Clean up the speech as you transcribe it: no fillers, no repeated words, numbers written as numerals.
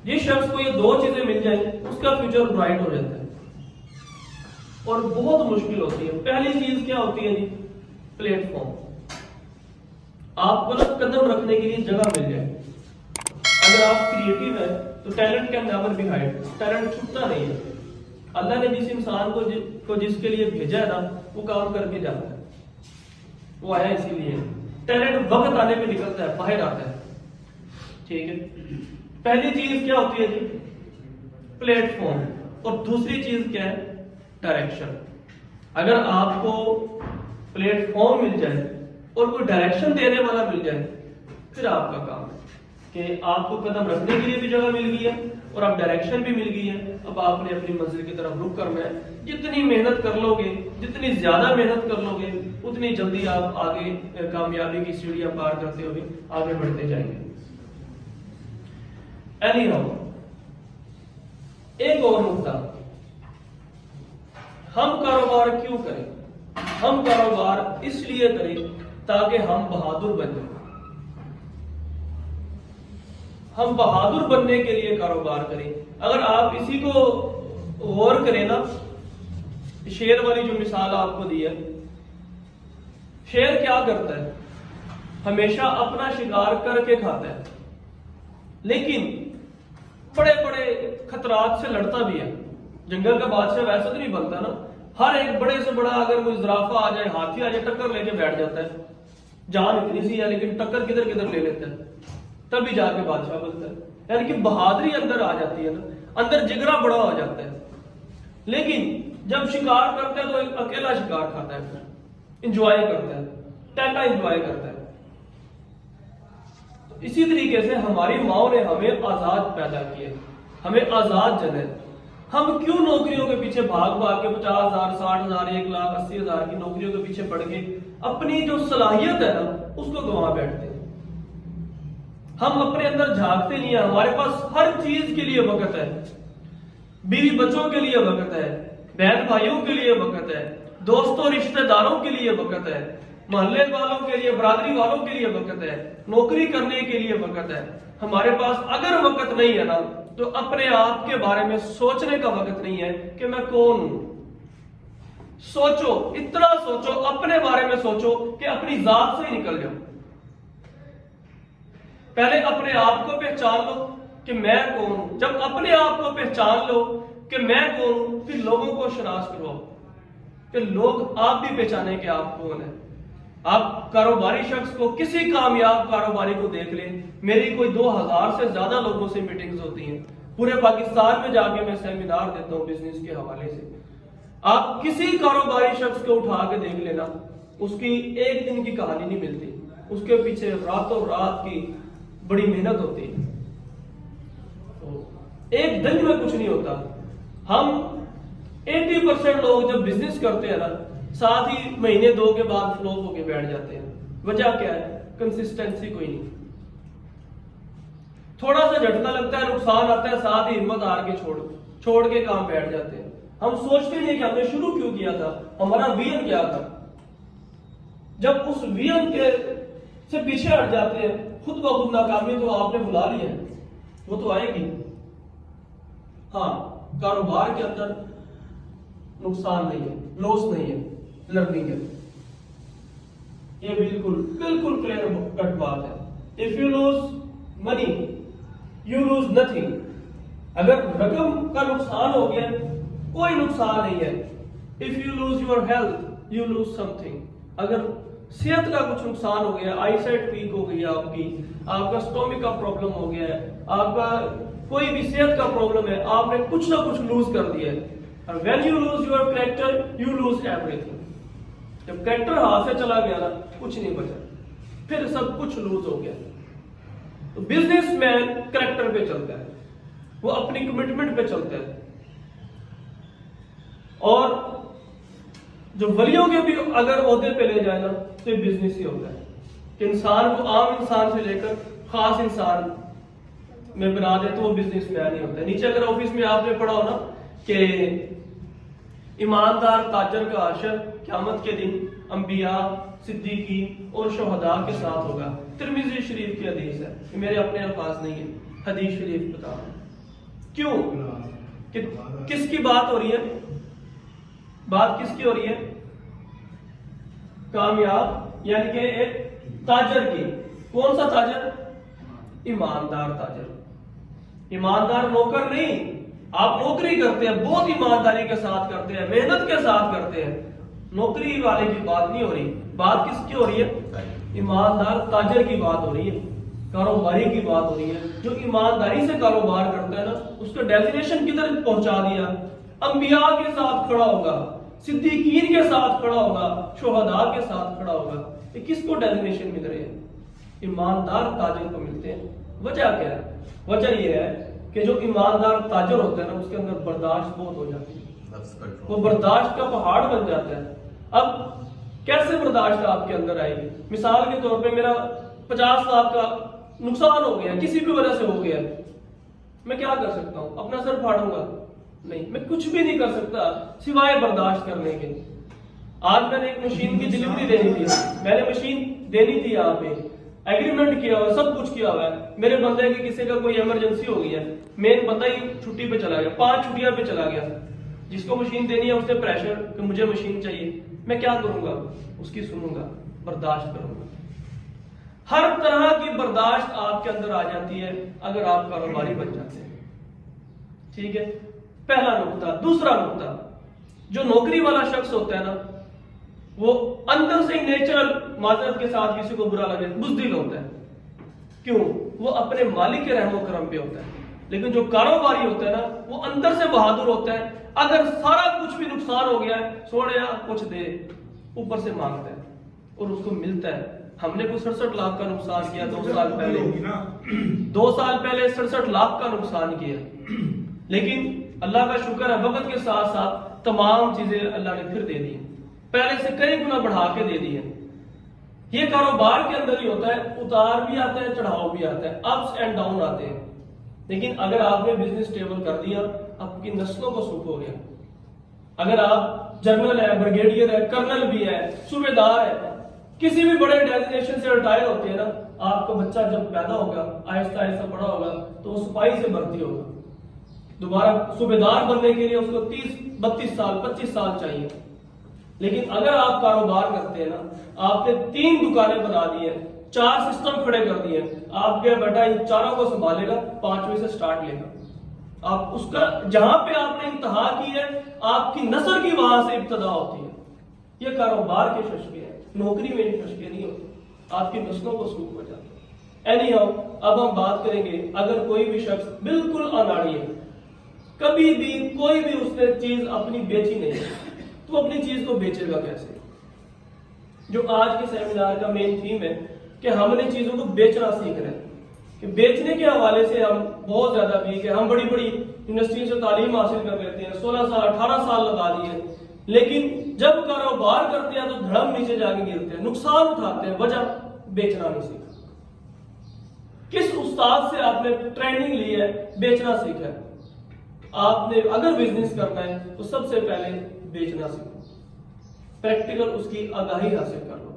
جس شخص کو یہ دو چیزیں مل جائیں اس کا فیوچر برائٹ ہو جاتا ہے، اور بہت مشکل ہوتی ہے۔ پہلی چیز کیا ہوتی ہے جی؟ Plate form. آپ کو نا قدم رکھنے کے لیے جگہ مل جائے۔ اگر آپ کریٹو ہیں تو talent can never be hide, talent چھپتا نہیں ہے۔ اللہ نے جس انسان کو جس کے لیے بھیجا ہے نا وہ کام کر کے جاتا ہے، وہ آیا اسی لیے۔ ٹیلنٹ وقت آنے پہ نکلتا ہے، باہر آتا ہے، ٹھیک ہے۔ پہلی چیز کیا ہوتی ہے جی؟ Plate form. اور دوسری چیز کیا ہے؟ ڈائریکشن۔ اگر آپ کو پلیٹ فارم مل جائے اور کوئی ڈائریکشن دینے والا مل جائے پھر آپ کا کام ہے کہ آپ کو قدم رکھنے کے لیے بھی جگہ مل گئی ہے اور اب ڈائریکشن بھی مل گئی ہے۔ اب آپ نے اپنی منزل کی طرف رخ کرنا ہے۔ جتنی محنت کر لو گے، جتنی زیادہ محنت کر لو گے، اتنی جلدی آپ آگے کامیابی کی سیڑھیاں پار کرتے ہوئے آگے بڑھتے جائیں گے۔ اینی ہاؤ، ایک اور نقطہ، ہم کاروبار کیوں کریں؟ ہم کاروبار اس لیے کریں تاکہ ہم بہادر بن جائیں۔ ہم بہادر بننے کے لیے کاروبار کریں۔ اگر آپ اسی کو غور کریں نا، شیر والی جو مثال آپ کو دی ہے، شیر کیا کرتا ہے؟ ہمیشہ اپنا شکار کر کے کھاتا ہے، لیکن بڑے بڑے خطرات سے لڑتا بھی ہے۔ جنگل کا بادشاہ ویسا تو نہیں بنتا نا، ہر ایک بڑے سے بڑا اگر کوئی زرافہ آ جائے، ہاتھی آ جائے، ٹکر لے کے بیٹھ جاتا ہے۔ جان اتنی سی ہے لیکن ٹکر کدھر کدھر لے لیتا ہے، تبھی جا کے بادشاہ بنتا ہے۔ یعنی کہ بہادری اندر آ جاتی ہے نا، اندر جگرا بڑا ہو جاتا ہے۔ لیکن جب شکار کرتا ہے تو اکیلا شکار کھاتا ہے، پھر انجوائے کرتا ہے، ٹیٹا انجوائے کرتا ہے۔ اسی طریقے سے ہماری ماں نے ہمیں آزاد پیدا کیا، ہمیں آزاد جنا ہے۔ ہم کیوں نوکریوں کے پیچھے بھاگ بھاگ کے 50,000 60,000 1,00,000 80,000 کی نوکریوں کے پیچھے پڑ کے اپنی جو صلاحیت ہے نا اس کو گنوا بیٹھتے ہیں؟ ہم اپنے اندر جھانکتے نہیں ہیں۔ ہمارے پاس ہر چیز کے لیے وقت ہے، بیوی بچوں کے لیے وقت ہے، بہن بھائیوں کے لیے وقت ہے، دوستوں رشتہ داروں کے لیے وقت ہے، محلے والوں کے لیے، برادری والوں کے لیے وقت ہے، نوکری کرنے کے لیے وقت ہے۔ ہمارے پاس اگر وقت نہیں ہے نا تو اپنے آپ کے بارے میں سوچنے کا وقت نہیں ہے کہ میں کون ہوں۔ سوچو، اتنا سوچو، اپنے بارے میں سوچو کہ اپنی ذات سے ہی نکل جاؤ۔ پہلے اپنے آپ کو پہچان لو کہ میں کون ہوں۔ جب اپنے آپ کو پہچان لو کہ میں کون ہوں، پھر لوگوں کو شناس کرواؤ کہ لوگ آپ بھی پہچانے کہ آپ کون ہیں۔ آپ کاروباری شخص کو، کسی کامیاب کاروباری کو دیکھ لیں، میری کوئی 2000 سے زیادہ لوگوں سے میٹنگز ہوتی ہیں، پورے پاکستان میں جا کے میں سیمینار دیتا ہوں بزنس کے حوالے سے۔ آپ کسی کاروباری شخص کو اٹھا کے دیکھ لینا، اس کی ایک دن کی کہانی نہیں ملتی، اس کے پیچھے راتوں رات کی بڑی محنت ہوتی ہے، ایک دن میں کچھ نہیں ہوتا۔ ہم 80% لوگ جب بزنس کرتے ہیں نا ساتھ ہی مہینے 2 کے بعد فلوپ ہو کے بیٹھ جاتے ہیں۔ وجہ کیا ہے؟ کنسسٹنسی کوئی نہیں۔ تھوڑا سا جھٹکا لگتا ہے، نقصان آتا ہے، ساتھ ہی ہمت ہار کے چھوڑ کے کام بیٹھ جاتے ہیں۔ ہم سوچتے نہیں کہ ہم نے شروع کیوں کیا تھا، ہمارا ویژن کیا تھا۔ جب اس ویژن کے سے پیچھے ہٹ جاتے ہیں، خود بخود ناکامی تو آپ نے بلا لی ہے، وہ تو آئے گی۔ ہاں، کاروبار کے اندر نقصان نہیں ہے، لوس نہیں ہے، لرننگ ہے۔ یہ بالکل کلیئر کٹ بات ہے۔ If you lose money you lose nothing. اگر رقم کا نقصان ہو گیا کوئی نقصان نہیں ہے۔ If you lose your health you lose some thing. اگر صحت کا کچھ نقصان ہو گیا، آئی سائٹ ویک ہو گئی آپ کا اسٹومک کا پرابلم ہو گیا ہے، آپ کا کوئی بھی صحت کا پرابلم ہے، آپ نے کچھ نہ کچھ لوز کر دیا ہے۔ When you lose your character, you lose everything۔ جب کریکٹر ہاتھ سے چلا گیا نا کچھ نہیں بچا، پھر سب کچھ لوز ہو گیا۔ تو بزنس مین کریکٹر پہ چلتا ہے، وہ اپنی کمٹمنٹ پہ چلتا ہے۔ اور جو ولیوں کے بھی اگر عہدے پہ لے جائے نا تو یہ بزنس ہی ہوتا ہے کہ انسان کو عام انسان سے لے کر خاص انسان میں بنا دے تو وہ بزنس مین ہی ہوتا ہے۔ نیچے اگر آفس میں آپ نے پڑھا ہو نا کہ ایماندار تاجر کا حشر قیامت کے دن انبیاء، صدیقین اور شہداء کے ساتھ ہوگا۔ ترمذی شریف کی حدیث ہے، یہ میرے اپنے الفاظ نہیں ہے، حدیث شریف بتا رہا ہوں۔ کیوں؟ کس کی بات ہو رہی ہے؟ بات کس کی ہو رہی ہے؟ کامیاب یعنی کہ ایک تاجر کی. کون سا تاجر؟ ایماندار تاجر. ایماندار نوکر نہیں. آپ نوکری کرتے ہیں بہت ایمانداری کے ساتھ کرتے ہیں, محنت کے ساتھ کرتے ہیں, نوکری والے کی بات نہیں ہو رہی. بات کس کی ہو رہی ہے؟ ایماندار تاجر کی بات ہو رہی ہے, کاروباری کی بات ہو رہی ہے. جو ایمانداری سے کاروبار کرتا ہے نا, اس کا ڈیزینیشن کدھر پہنچا دیا؟ انبیاء کے ساتھ کھڑا ہوگا, صدیقین کے ساتھ کھڑا ہوگا, شہداء کے ساتھ کھڑا ہوگا. یہ کس کو ڈیزینیشن مل رہے ہیں؟ ایماندار تاجر کو ملتے ہیں. وجہ کیا ہے؟ وجہ یہ ہے کہ جو ایماندار تاجر ہوتا ہے نا, اس کے اندر برداشت بہت ہو جاتی ہے, وہ برداشت کا پہاڑ بن جاتا ہے. اب کیسے برداشت آپ کے اندر آئے گی؟ مثال کے طور پہ میرا 50 لاکھ کا نقصان ہو گیا, کسی بھی وجہ سے ہو گیا, میں کیا کر سکتا ہوں؟ اپنا سر پھاڑوں گا؟ نہیں, میں کچھ بھی نہیں کر سکتا سوائے برداشت کرنے کے. آج میں نے ایک مشین کی ڈلیوری دینی تھی, میں نے مشین دینی تھی, یہاں پہ ایگریمنٹ کیا ہوا ہے, سب کچھ کیا ہوا ہے. میرے بندے کی کسی کا کوئی ایمرجنسی ہو گئی ہے, مین بندہ ہی چھٹی پہ چلا گیا, 5 چھٹیاں پہ چلا گیا. جس کو مشین دینی ہے اس نے پریشر کہ مجھے مشین چاہیے, میں کیا کروں گا؟ اس کی سنوں گا, برداشت کروں گا. ہر طرح کی برداشت آپ کے اندر آ جاتی ہے اگر آپ کاروباری بن جاتے ہیں. ٹھیک ہے, پہلا نقطہ. دوسرا نقطہ, جو نوکری والا شخص ہوتا ہے نا, وہ اندر سے نیچرل معذرت کے ساتھ کسی کو برا لگے بزدل ہوتا ہے. کیوں؟ وہ اپنے مالک کے رحم و کرم پہ ہوتا ہے. لیکن جو کاروباری ہوتا ہے نا, وہ اندر سے بہادر ہوتا ہے. اگر سارا کچھ بھی نقصان ہو گیا ہے, سوڑیا کچھ دے, اوپر سے مانگتا ہے اور اس کو ملتا ہے. ہم نے کوئی 67 لاکھ کا نقصان کیا 2 سال پہلے, 2 سال پہلے 67 لاکھ کا نقصان کیا, لیکن اللہ کا شکر ہے وقت کے ساتھ ساتھ تمام چیزیں اللہ نے پھر دے دی, پہلے سے کئی گنا بڑھا کے دے دی ہے. یہ کاروبار کے اندر ہی ہوتا ہے, اتار بھی آتا ہے, چڑھاؤ بھی آتا ہے, اپس اینڈ ڈاؤن آتے ہیں. لیکن اگر آپ نے بزنس اسٹیبل کر دیا, آپ کی نسلوں کو سکھ ہو گیا. اگر آپ جنرل ہے, بریگیڈیئر ہے, کرنل بھی ہے, صوبیدار ہے, کسی بھی بڑے ڈیزینیشن سے ریٹائر ہوتے ہیں نا, آپ کا بچہ جب پیدا ہوگا, آہستہ آہستہ بڑا ہوگا, تو وہ سپاہی سے بھرتی ہوگا. دوبارہ صوبیدار بننے کے لیے اس کو 30-32 سال 25 سال چاہیے. لیکن اگر آپ کاروبار کرتے ہیں نا, آپ نے 3 دکانیں بنا دی ہیں, 4 سسٹم کھڑے کر دیے, آپ کے بیٹا ان چاروں کو سنبھالے گا, 5ویں سے سٹارٹ لے گا. آپ اس کا جہاں پہ آپ نے انتہا کی ہے, آپ کی نسل کی وہاں سے ابتدا ہوتی ہے. یہ کاروبار کے ششکے ہیں, نوکری میں ششکے نہیں ہوتے. آپ کی نسلوں کو سوکھ ہو جاتے ہیں. اینی ہاؤ, اب ہم بات کریں گے, اگر کوئی بھی شخص بالکل اناڑی ہے, کبھی بھی کوئی بھی اس نے چیز اپنی بیچی نہیں ہے, تو اپنی چیز کو بیچے گا کیسے؟ جو آج کے سیمینار کا مین تھیم ہے کہ ہم نے چیزوں کو بیچنا سیکھ رہے ہیں, کہ بیچنے کے حوالے سے ہم بہت زیادہ ویک ہیں. ہم بڑی بڑی یونیورسٹی سے تعلیم حاصل کر لیتے ہیں, 16 سال 18 سال لگا دیے, لیکن جب کاروبار کرتے ہیں تو دھڑم نیچے جا کے گرتے ہیں, نقصان اٹھاتے ہیں. وجہ بیچنا نہیں سیکھا. کس استاد سے آپ نے ٹریننگ لی ہے؟ بیچنا سیکھا ہے. آپ نے اگر بزنس کرنا ہے تو سب سے پہلے بیچنا سیکھو, پریکٹیکل اس کی آگاہی حاصل کر لو.